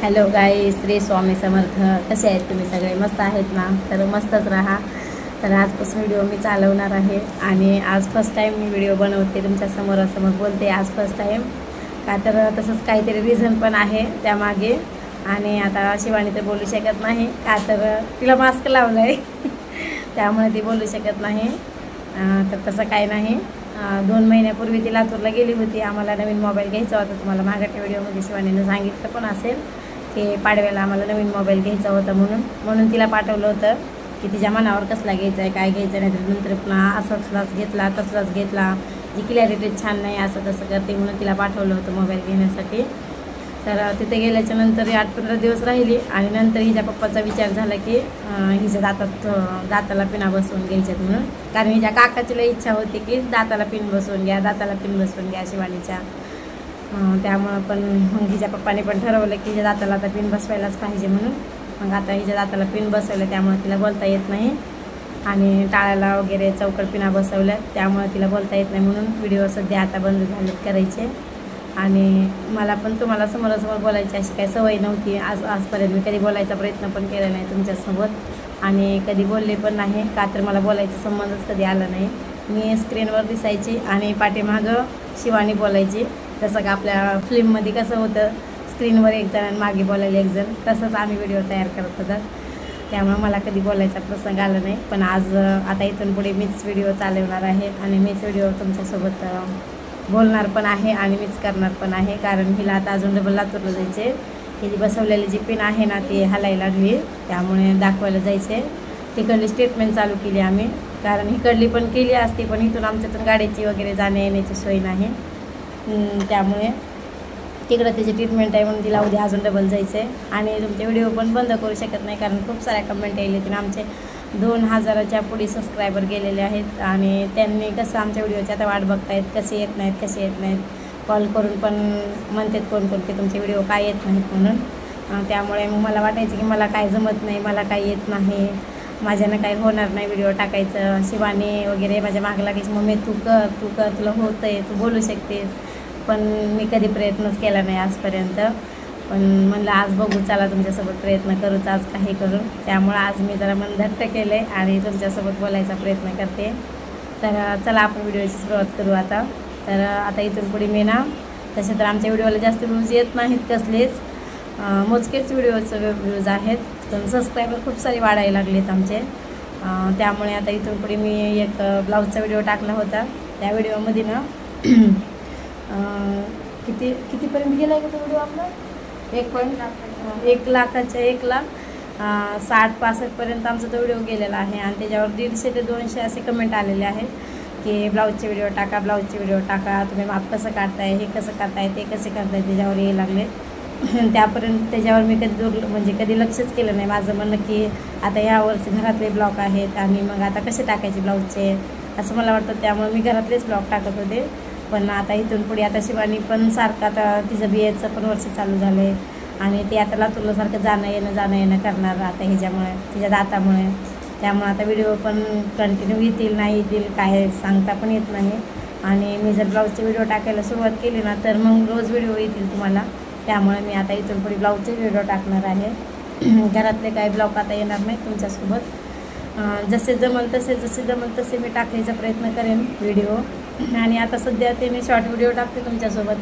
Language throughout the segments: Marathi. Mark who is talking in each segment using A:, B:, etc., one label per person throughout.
A: हॅलो गाईस, श्री स्वामी समर्थ. कसे आहेत तुम्ही सगळे? मस्त आहेत ना? तर मस्तच राहा. तर आजपासून व्हिडिओ मी चालवणार आहे आणि आज फर्स्ट टाईम मी व्हिडिओ बनवते, तुमच्या समोरासमोर बोलते आज फर्स्ट टाईम. का तर तसंच काहीतरी रिझन पण आहे त्यामागे. आणि आता शिवानी तर बोलू शकत नाही, का तर तिला मास्क लावलं आहे त्यामुळे ती बोलू शकत नाही. तर तसं काही नाही. 2 महिन्यापूर्वी ती लातूरला गेली होती. आम्हाला नवीन मोबाईल घ्यायचा होता. तुम्हाला मागच्या व्हिडिओमध्ये शिवानीनं सांगितलं पण असेल की पाडव्याला आम्हाला नवीन मोबाईल घ्यायचा होता म्हणून तिला पाठवलं होतं की तिच्या मनावर कसला घ्यायचा आहे, काय घ्यायचं नाही. तर नंतर पुन्हा असाच घेतला, तसलाच घेतला, जी क्लॅरिटी छान नाही, असं तसं करते म्हणून तिला पाठवलं होतं मोबाईल घेण्यासाठी. तर तिथे गेल्याच्या नंतर 8-15 दिवस राहिली आणि नंतर हिच्या पप्पाचा विचार झाला की हिच्या दाताला पिना बसवून घ्यायच्यात म्हणून. कारण हिच्या काकाची लई इच्छा होती की दाताला पिन बसवून घ्या, दाताला पिन बसवून घ्या शिवानीच्या. त्यामुळं पण मग हिच्या पप्पाने पण ठरवलं की हिच्या दाताला आता पिन बसवायलाच पाहिजे म्हणून. मग आता हिच्या दाताला पिन बसवलं, त्यामुळे तिला बोलता येत नाही. आणि टाळ्याला वगैरे चौकट पिना बसवल्या, त्यामुळे तिला बोलता येत नाही. म्हणून व्हिडिओ सध्या आता बंद झालेत करायचे. आणि मला पण तुम्हाला समोरासमोर बोलायची अशी काही सवय नव्हती. आजपर्यंत मी कधी बोलायचा प्रयत्न पण केला नाही तुमच्यासोबत आणि कधी बोलले पण नाही, का तर मला बोलायचा संबंधच कधी आला नाही. मी स्क्रीनवर दिसायची आणि पाठीमागं शिवानी बोलायची. जसं का आपल्या फिल्ममध्ये कसं होतं, स्क्रीनवर एक जण आणि मागे बोलायला एक जण, तसंच आम्ही व्हिडिओ तयार करत होतात. त्यामुळे मला कधी बोलायचा प्रसंग आला नाही. पण आज आता इथून पुढे मीच व्हिडिओ चालवणार आहे आणि मीच व्हिडिओ तुमच्यासोबत बोलणार पण आहे आणि मीच करणार पण आहे. कारण हिला आता अजून डबल लातूरला जायचे. ही जी बसवलेली जी पिन आहे ना ती हलायला लागली, त्यामुळे दाखवायला जायचे. तिकडली स्टेटमेंट चालू केली आम्ही, कारण इकडली पण केली असती पण इथून आमच्यातून गाडीची वगैरे जाण्या येण्याची सोय नाही. त्यामुळे तिकडं त्याची ट्रीटमेंट आहे म्हणून तिला उद्या अजून डबल जायचं आहे. आणि तुमचे व्हिडिओ पण बंद करू शकत नाही, कारण खूप साऱ्या कमेंट येईल. तिने आमचे 2000च्या पुढे सबस्क्रायबर गेलेले आहेत आणि त्यांनी कसं आमच्या व्हिडिओची आता वाट बघतायत, कसे येत नाहीत. कॉल करून पण म्हणतात कोण की तुमचे व्हिडिओ काय येत नाहीत म्हणून. त्यामुळे मग मला वाटायचं की मला काय जमत नाही, मला काय येत नाही, माझ्यानं काही होणार नाही व्हिडिओ टाकायचं. शिवानी वगैरे माझ्या मागं लागायची, मम्मी तू कर तुला होतं आहे, तू बोलू शकतेस. पण मी कधी प्रयत्नच केला नाही आजपर्यंत. पण म्हणलं आज बघू, चला तुमच्यासोबत प्रयत्न करूच आज काही करून. त्यामुळं आज मी जरा मन धट्ट केलं आहे आणि तुमच्यासोबत बोलायचा प्रयत्न करते. तर चला आपण व्हिडिओची सुरुवात करू आता. तर आता इथून पुढे मी ना, तसे तर आमच्या व्हिडिओला जास्त व्ह्यूज येत नाहीत कसलेच, मोजकेच व्ह्यूज आहेत. पण सबस्क्रायबर खूप सारे वाढायला लागलेत आमचे. त्यामुळे आता इथून पुढे मी एक ब्लाऊजचा व्हिडिओ टाकला होता. त्या व्हिडिओमध्ये ना कितीपर्यंत गेला आहे का तो व्हिडिओ आपला? 1 लाखाच्या 1,60,65,पर्यंत आमचा तो व्हिडिओ गेलेला आहे. आणि त्याच्यावर 150 ते 200 असे कमेंट आलेले आहेत की ब्लाऊजचे व्हिडिओ टाका, तुम्ही माप कसं काढताय, हे कसं करताय, ते कसे करताय, त्याच्यावर यायला लागले. त्याच्यावर मी कधी लक्षच केलं नाही. माझं म्हणणं की आता यावर्षी घरातले ब्लॉग आहेत आणि मग आता कसे टाकायचे ब्लाऊजचे असं मला वाटतं. त्यामुळे मी घरातलेच ब्लॉग टाकत होते. पण आता इथून पुढे आता शिवानी पण सारखं, आता तिचं BAचं पण वर्ष चालू झालं आहे आणि ती आता लातूरला सारखं जाणं येणं करणार आता ह्याच्यामुळे, तिच्या दातामुळे. त्यामुळे आता व्हिडिओ पण कंटिन्यू येतील नाही येतील काय सांगता पण येत नाही. आणि मी जर ब्लाऊजचे व्हिडिओ टाकायला सुरुवात केली ना तर मग रोज व्हिडिओ येतील तुम्हाला. त्यामुळे मी आता इथून पुढे ब्लाऊजचे व्हिडिओ टाकणार आहे. घरातले काही ब्लॉग आता येणार नाही तुमच्यासोबत. जसे जमल तसे मी टाकायचा प्रयत्न करेन व्हिडिओ. आणि आता सध्या ते मी शॉर्ट व्हिडिओ टाकते तुमच्यासोबत.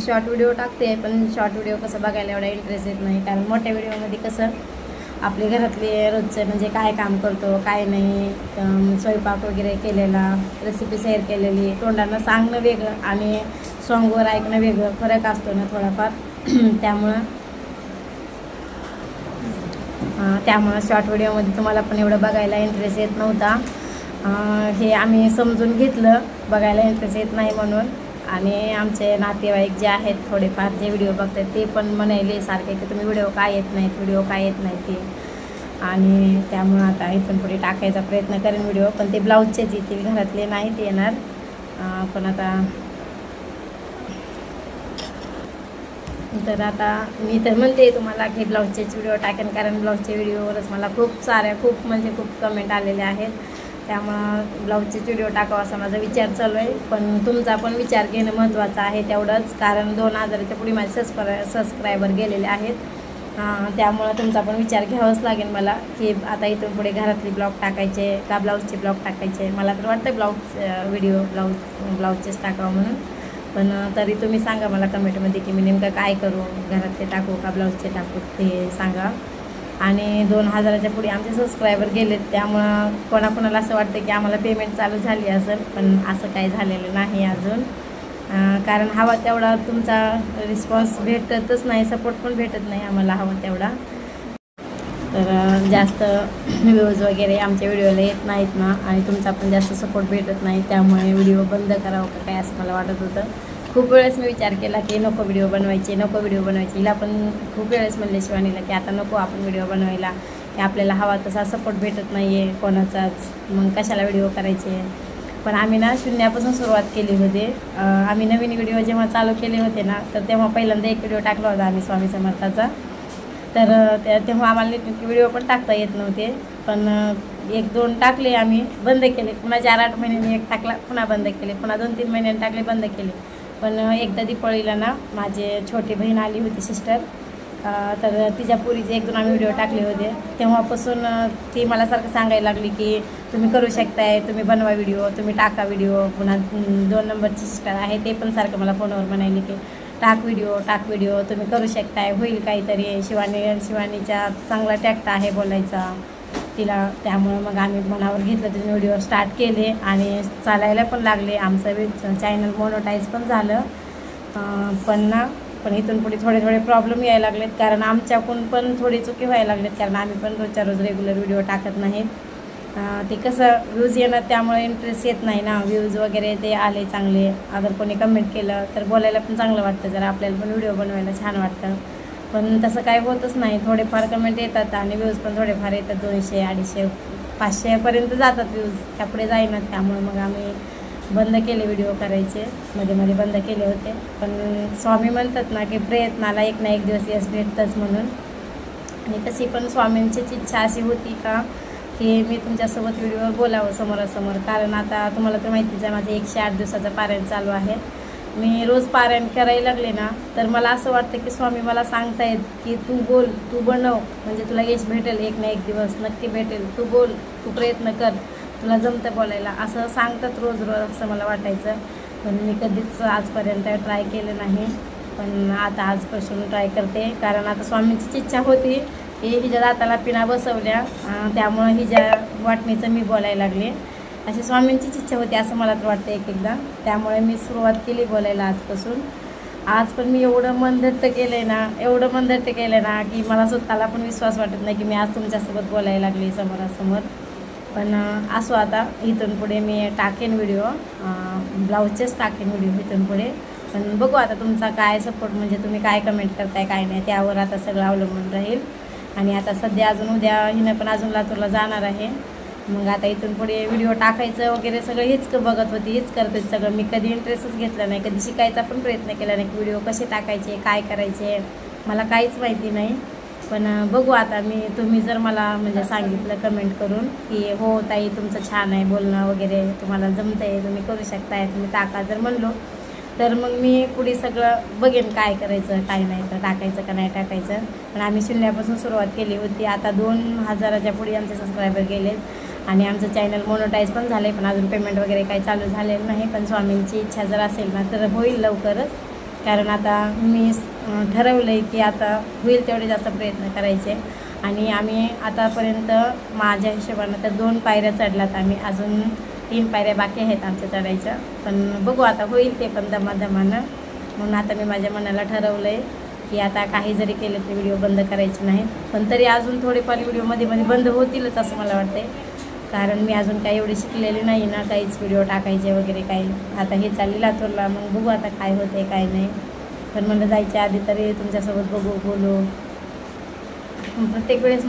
A: शॉर्ट व्हिडिओ टाकते, पण शॉर्ट व्हिडिओ कसं बघायला एवढा इंटरेस्ट येत नाही. कारण मोठ्या व्हिडिओमध्ये कसं आपले घरातले रोजचं म्हणजे काय काम करतो काय नाही, स्वयंपाक वगैरे केलेला, रेसिपी शेअर केलेली, तोंडानं सांगणं वेगळं आणि सॉंगवर ऐकणं वेगळं, फरक असतो ना थोडाफार. त्यामुळं शॉर्ट व्हिडिओमध्ये तुम्हाला पण एवढं बघायला इंटरेस्ट येत नव्हता. हे आम्ही समजून घेतलं, बघायला इंटरेस्ट येत नाही म्हणून. आणि आमचे नातेवाईक जे आहेत थोडेफार जे व्हिडिओ बघतात ते पण म्हणाले सारखे की तुम्ही व्हिडिओ काय येत नाहीत ते. आणि त्यामुळं आता इथून पुढे टाकायचा प्रयत्न करेन व्हिडिओ. पण ते ब्लाऊजचेच येतील, घरातले नाहीत येणार. पण आता मी तर म्हणते तुम्हाला की ब्लाऊजचेच व्हिडिओ टाकेन, कारण ब्लाऊजच्या व्हिडिओवरच मला खूप कमेंट आलेले आहेत. त्यामुळं ब्लाऊजचे व्हिडिओ टाकावा असा माझा विचार चालू आहे. पण तुमचा पण विचार घेणं महत्त्वाचं आहे तेवढंच, कारण 2000च्या पुढे माझे सबस्क्रायबर गेलेले आहेत. त्यामुळं तुमचा पण विचार घ्यावाच लागेल मला की आता इथून पुढे घरातले ब्लॉग टाकायचे का ब्लाऊजचे ब्लॉग टाकायचे. मला तर वाटतं ब्लाऊजचेच टाकावं म्हणून, पण तरी तुम्ही सांगा मला कमेंटमध्ये की मी नेमकं काय करू, घरातले टाकू का ब्लाऊजचे टाकू ते सांगा. आणि 2000च्या पुढे आमचे सबस्क्रायबर गेलेत, त्यामुळं कोणाकोणाला असं वाटतं की आम्हाला पेमेंट चालू झाली असेल, पण असं काही झालेलं नाही अजून. कारण हवा तेवढा तुमचा रिस्पॉन्स भेटतच नाही, सपोर्ट पण भेटत नाही आम्हाला हवा तेवढा. तर जास्त व्ह्यूज वगैरे आमच्या व्हिडिओला येत नाहीत ना, आणि तुमचा पण जास्त सपोर्ट भेटत नाही, त्यामुळे व्हिडिओ बंद करावं का काय असं मला वाटत होतं. खूप वेळेस मी विचार केला की नको व्हिडिओ बनवायचे. हिला पण खूप वेळेस म्हणले शिवानीला की आता नको आपण व्हिडिओ बनवायला, की आपल्याला हवा तसा सपोर्ट भेटत नाही आहे कोणाचाच, मग कशाला व्हिडिओ करायचे. पण आम्ही ना शून्यापासून सुरुवात केली होती. आम्ही नवीन व्हिडिओ जेव्हा चालू केले होते ना, तर तेव्हा पहिल्यांदा एक व्हिडिओ टाकला होता आम्ही स्वामी समर्थाचा. तर तेव्हा आम्हाला नीट व्हिडिओ पण टाकता येत नव्हते, पण 1-2 टाकले, आम्ही बंद केले. पुन्हा 4-8 महिन्यांनी एक टाकला, पुन्हा बंद केले, पुन्हा 2-3 महिन्यांनी टाकले, बंद केले. पण एकदा दीपावळीला ना माझे छोटी बहीण आली होती सिस्टर, तर तिच्या पुरीचे 1-2 आम्ही व्हिडिओ टाकले होते. तेव्हापासून ती मला सारखं सांगायला लागली की तुम्ही करू शकताय, तुम्ही बनवा व्हिडिओ, तुम्ही टाका व्हिडिओ. पुन्हा 2 नंबरची सिस्टर आहे, ते पण सारखं मला फोनवर म्हणायले की टाक व्हिडिओ तुम्ही करू शकताय, होईल काहीतरी. शिवानीचा चांगला टॅक्ट आहे बोलायचा तिला, त्यामुळं मग आम्ही मनावर घेतलं, तिने व्हिडिओ स्टार्ट केले आणि चालायला पण लागले. आमचं चॅनल मोनोटाईज पण झालं. पण इथून पुढे थोडे प्रॉब्लेम यायला लागलेत, कारण आमच्याकडून पण थोडी चुकी व्हायला लागलेत, कारण आम्ही पण रोजच्या रोज रेग्युलर व्हिडिओ टाकत नाहीत. ते कसं व्ह्यूज येणं, त्यामुळे इंटरेस्ट येत नाही ना. व्ह्यूज वगैरे ते आले चांगले, अगर कोणी कमेंट केलं तर बोलायला पण चांगलं वाटतं, जरा आपल्याला पण व्हिडिओ बनवायला छान वाटतं. पण तसं काही होतच नाही. थोडेफार कमेंट येतात आणि व्ह्यूज पण थोडेफार येतात, 200, 250, 500पर्यंत जातात व्ह्यूज, त्यापुढे जाईनात. त्यामुळे मग आम्ही बंद केले व्हिडिओ करायचे, मध्ये बंद केले होते. पण स्वामी म्हणतात ना की प्रयत्नाला एक ना एक दिवस यश भेटतंच म्हणून. आणि तशी पण स्वामींचीच इच्छा अशी होती का की मी तुमच्यासोबत व्हिडिओवर बोलावं समोरासमोर, कारण आता तुम्हाला तर माहितीच आहे माझं 108 दिवसाचं पारायण चालू आहे. मी रोज पारायण करायला लागले ना, तर मला असं वाटतं की स्वामी मला सांगतायत की तू बोल, तू बनव, म्हणजे तुला यश भेटेल, एक ना एक दिवस नक्की भेटेल. तू बोल, तू प्रयत्न कर, तुला जमतं बोलायला, असं सांगतात रोज असं मला वाटायचं. पण मी कधीच आजपर्यंत ट्राय केलं नाही, पण आता आजपासून ट्राय करते. कारण आता स्वामींचीच इच्छा होती की हिच्या दाताला पिना बसवल्या, त्यामुळं हिच्या वाटणीचं मी बोलायला लागले. अशी स्वामींचीच इच्छा होती असं मला तर वाटतं एकदा. त्यामुळे मी सुरुवात केली बोलायला आजपासून. आज पण मी एवढं मन धट्ट केलं ना की मला स्वतःला पण विश्वास वाटत नाही की मी आज तुमच्यासोबत बोलायला लागली समोरासमोर. पण असो, आता इथून पुढे मी टाकेन व्हिडिओ, ब्लाऊजचेच टाकेन व्हिडिओ इथून पुढे. पण बघू आता तुमचा काय सपोर्ट, म्हणजे तुम्ही काय कमेंट करताय काय नाही, त्यावर आता सगळं अवलंबून राहील. आणि आता सध्या अजून उद्या हिनं पण अजून लातूरला जाणार आहे. मग आता इथून पुढे व्हिडिओ टाकायचं वगैरे सगळं हेच बघत होती, हेच करत होती सगळं. मी कधी इंटरेस्टच घेतला नाही, कधी शिकायचा पण प्रयत्न केला नाही. व्हिडिओ कसे टाकायचे, काय करायचे, मला काहीच माहिती नाही. पण बघू आता तुम्ही जर मला म्हणजे सांगितलं कमेंट करून की हो ताई तुमचं छान आहे बोलणं वगैरे, तुम्हाला जमतं आहे, तुम्ही करू शकताय, तुम्ही टाका जर म्हणलो, तर मग मी पुढे सगळं बघेन काय करायचं काय नाही, तर टाकायचं का नाही टाकायचं. पण आम्ही शून्यापासून सुरुवात केली होती. आता 2000च्या पुढे आमचे सबस्क्रायबर गेलेत आणि आमचं चॅनल मोनोटाईज पण झालं आहे, पण अजून पेमेंट वगैरे काही चालू झालेलं नाही. पण स्वामींची इच्छा जर असेल ना तर होईल लवकरच, कारण आता मी ठरवलं आहे की आता होईल तेवढे जास्त प्रयत्न करायचे. आणि आम्ही आतापर्यंत माझ्या हिशोबानं तर 2 पायऱ्या चढलात आम्ही, अजून 3 पायऱ्या बाकी आहेत आमच्या चढायच्या. पण बघू आता होईल ते पण दमादमानं. म्हणून आता मी माझ्या मनाला ठरवलं आहे की आता काही जरी केलं तरी व्हिडिओ बंद करायचे नाहीत. पण तरी अजून थोडेफार व्हिडिओ मध्ये बंद होतीलच असं मला वाटते, कारण मी अजून काही एवढी शिकलेली नाही ना काहीच व्हिडिओ टाकायचे वगैरे काही. आता हे चालली लातूरला, मग बघू आता काय होते काय नाही. पण म्हणलं जायच्या आधी तरी तुमच्यासोबत बोलू. प्रत्येक वेळेस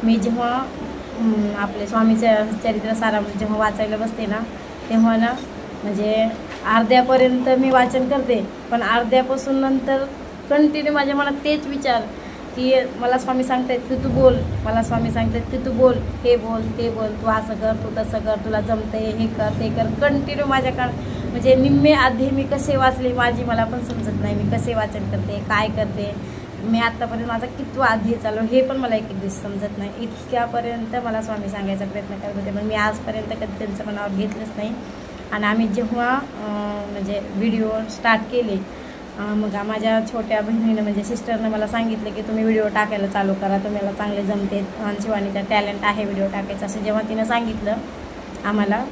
A: मी जेव्हा आपले स्वामीचं चरित्र सारामृत जेव्हा वाचायला बसते ना, तेव्हा ना म्हणजे अर्ध्यापर्यंत मी वाचन करते, पण अर्ध्यापासून नंतर कंटिन्यू माझ्या मनात तेच विचार की मला स्वामी सांगतायत की तू बोल, मला स्वामी सांगतायत की तू बोल, हे बोल ते बोल, तू असं कर, तू तसं कर, तुला जमतंय, हे कर ते कर. कंटिन्यू माझ्याकडं म्हणजे निम्मे अध्याय मी कसे वाचले माझी मला पण समजत नाही. मी कसे वाचन करते, काय करते, मी आत्तापर्यंत माझा कितवा अध्याय चालू हे पण मला एक दिवस समजत नाही. इतक्यापर्यंत मला स्वामी सांगायचा प्रयत्न करत होते, पण मी आजपर्यंत कधी त्यांचं मनावर घेतलंच नाही. आणि आम्ही जेव्हा म्हणजे व्हिडिओ स्टार्ट केले, मग माझ्या छोट्या बहिणीनं म्हणजे सिस्टरनं मला सांगितलं की तुम्ही व्हिडिओ टाकायला चालू करा, तुम्हाला चांगले जमते, शिवानीचा टॅलेंट आहे व्हिडिओ टाकायचं, असं जेव्हा तिनं सांगितलं आम्हाला,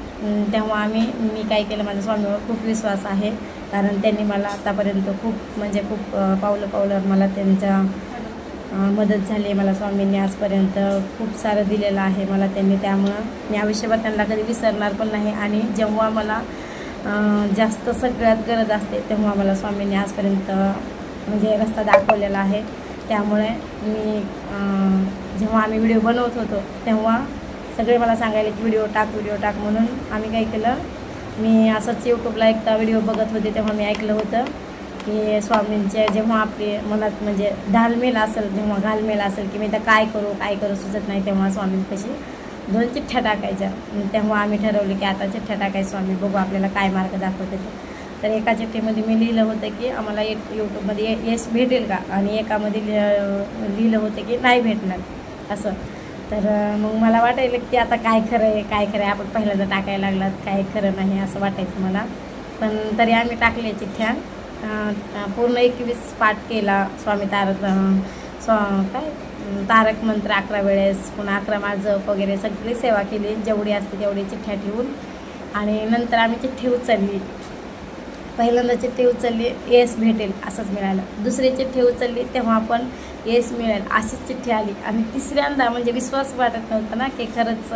A: तेव्हा मी काय केलं, माझ्या स्वामीवर खूप विश्वास आहे. कारण त्यांनी मला आतापर्यंत खूप म्हणजे खूप पावलं मला त्यांचा मदत झाली आहे. मला स्वामींनी आजपर्यंत खूप सारं दिलेलं आहे मला त्यांनी, त्यामुळं मी आयुष्यभर त्यांना कधी विसरणार पण नाही. आणि जेव्हा मला जास्त सगळ्यात गरज असते तेव्हा मला स्वामींनी आजपर्यंत म्हणजे रस्ता दाखवलेला आहे. त्यामुळे मी जेव्हा आम्ही व्हिडिओ बनवत होतो तेव्हा सगळे मला सांगायला की व्हिडिओ टाक म्हणून आम्ही काय केलं, मी असंच यूट्यूबला एकदा व्हिडिओ बघत होते तेव्हा मी ऐकलं होतं की स्वामींचे जेव्हा आपले मनात म्हणजे घालमेल असेल की मी तर काय करू सुचत नाही, तेव्हा स्वामींपाशी 2 चिठ्ठ्या टाकायच्या. तेव्हा आम्ही ठरवलं की आता चिठ्ठ्या टाकायचं स्वामी, बघू आपल्याला काय मार्ग दाखवते ते. तर एका चिठ्ठीमध्ये मी लिहिलं होतं की आम्हाला यूट्यूबमध्ये यश भेटेल का, आणि एकामध्ये लिहिलं होतं की नाही भेटणार असं. तर मग मला वाटायला की आता काय खरं आहे, आपण पहिल्यांदा टाकायला लागलात, काय खरं नाही असं वाटायचं मला. पण तरी आम्ही टाकल्या चिठ्ठ्या, पूर्ण 21 पाठ केला स्वामी तारक मंत्र 11 वेळेस, पुन्हा 11 माळ जप वगैरे सगळी सेवा केली जेवढी असते तेवढी चिठ्ठ्या ठेवून. आणि नंतर आम्ही चिठ्ठी उचलली. पहिल्यांदा चिठ्ठी उचलली, यश भेटेल असंच मिळालं. दुसरी चिठ्ठी उचलली तेव्हा पण यश मिळेल अशीच चिठ्ठी आली. आणि तिसऱ्यांदा म्हणजे विश्वास वाटत नव्हता ना की खरंच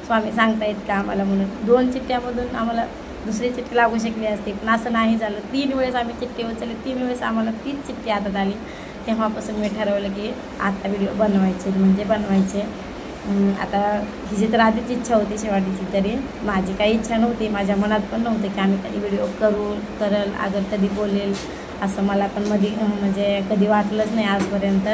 A: स्वामी सांगतायत का आम्हाला म्हणून. 2 चिठ्ठ्यामधून आम्हाला दुसरी चिठ्ठी लागू शकली असती, पण असं नाही झालं. 3 वेळेस आम्ही चिठ्ठी उचलली, 3 वेळेस आम्हाला तीच चिठ्ठी हातात आली. तेव्हापासून मी ठरवलं की आता व्हिडिओ बनवायचे. आता हिची तर आधीच इच्छा होती शिवानीची, तरी माझी काही इच्छा नव्हती, माझ्या मनात पण नव्हतं की आम्ही कधी व्हिडिओ करल कधी बोलेल असं मला पण म्हणजे कधी वाटलंच नाही आजपर्यंत.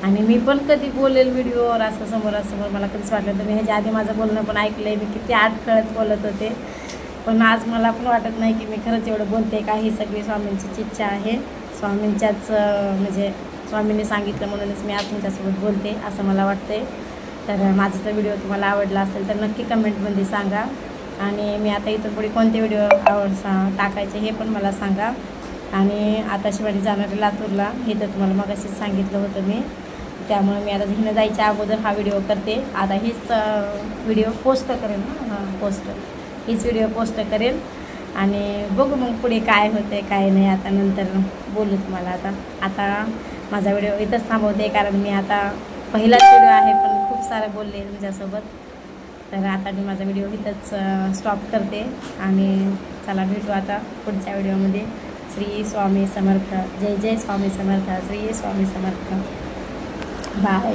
A: आणि मी पण कधी बोलेल व्हिडिओवर असं समोरासमोर मला कधीच वाटलं. तर मी ह्याच्या आधी माझं बोलणं पण ऐकलं आहे, मी किती आटखळत बोलत होते, पण आज मला पण वाटत नाही की मी खरंच एवढं बोलते का. ही सगळी स्वामींचीच इच्छा आहे, स्वामींच्याच म्हणजे स्वामींनी सांगितलं म्हणूनच मी आज तुमच्यासोबत बोलते असं मला वाटतंय. तर माझा तर व्हिडिओ तुम्हाला आवडला असेल तर नक्की कमेंटमध्ये सांगा. आणि मी आता इथं पुढे कोणते व्हिडिओ टाकायचे हे पण मला सांगा. आणि आता शिवानी जाणार आहे लातूरला, हे तर तुम्हाला मगाशीच सांगितलं होतं मी. त्यामुळे मी आता हिनं जायच्या अगोदर हा व्हिडिओ करते. आता हीच व्हिडिओ पोस्ट करेन हीच व्हिडिओ पोस्ट करेन. आणि बघू मग पुढे काय होते काय नाही, आता नंतर बोलू तुम्हाला. आता माझा व्हिडिओ इथंच थांबवते, कारण मी आता पहिलाच व्हिडिओ आहे पण खूप सारं बोलले तुमच्यासोबत. तर आता मी माझा व्हिडिओ इथंच स्टॉप करते. आणि चला भेटू आता पुढच्या व्हिडिओमध्ये. श्री स्वामी समर्थ. जय जय स्वामी समर्थ. श्री स्वामी समर्थ. बाय.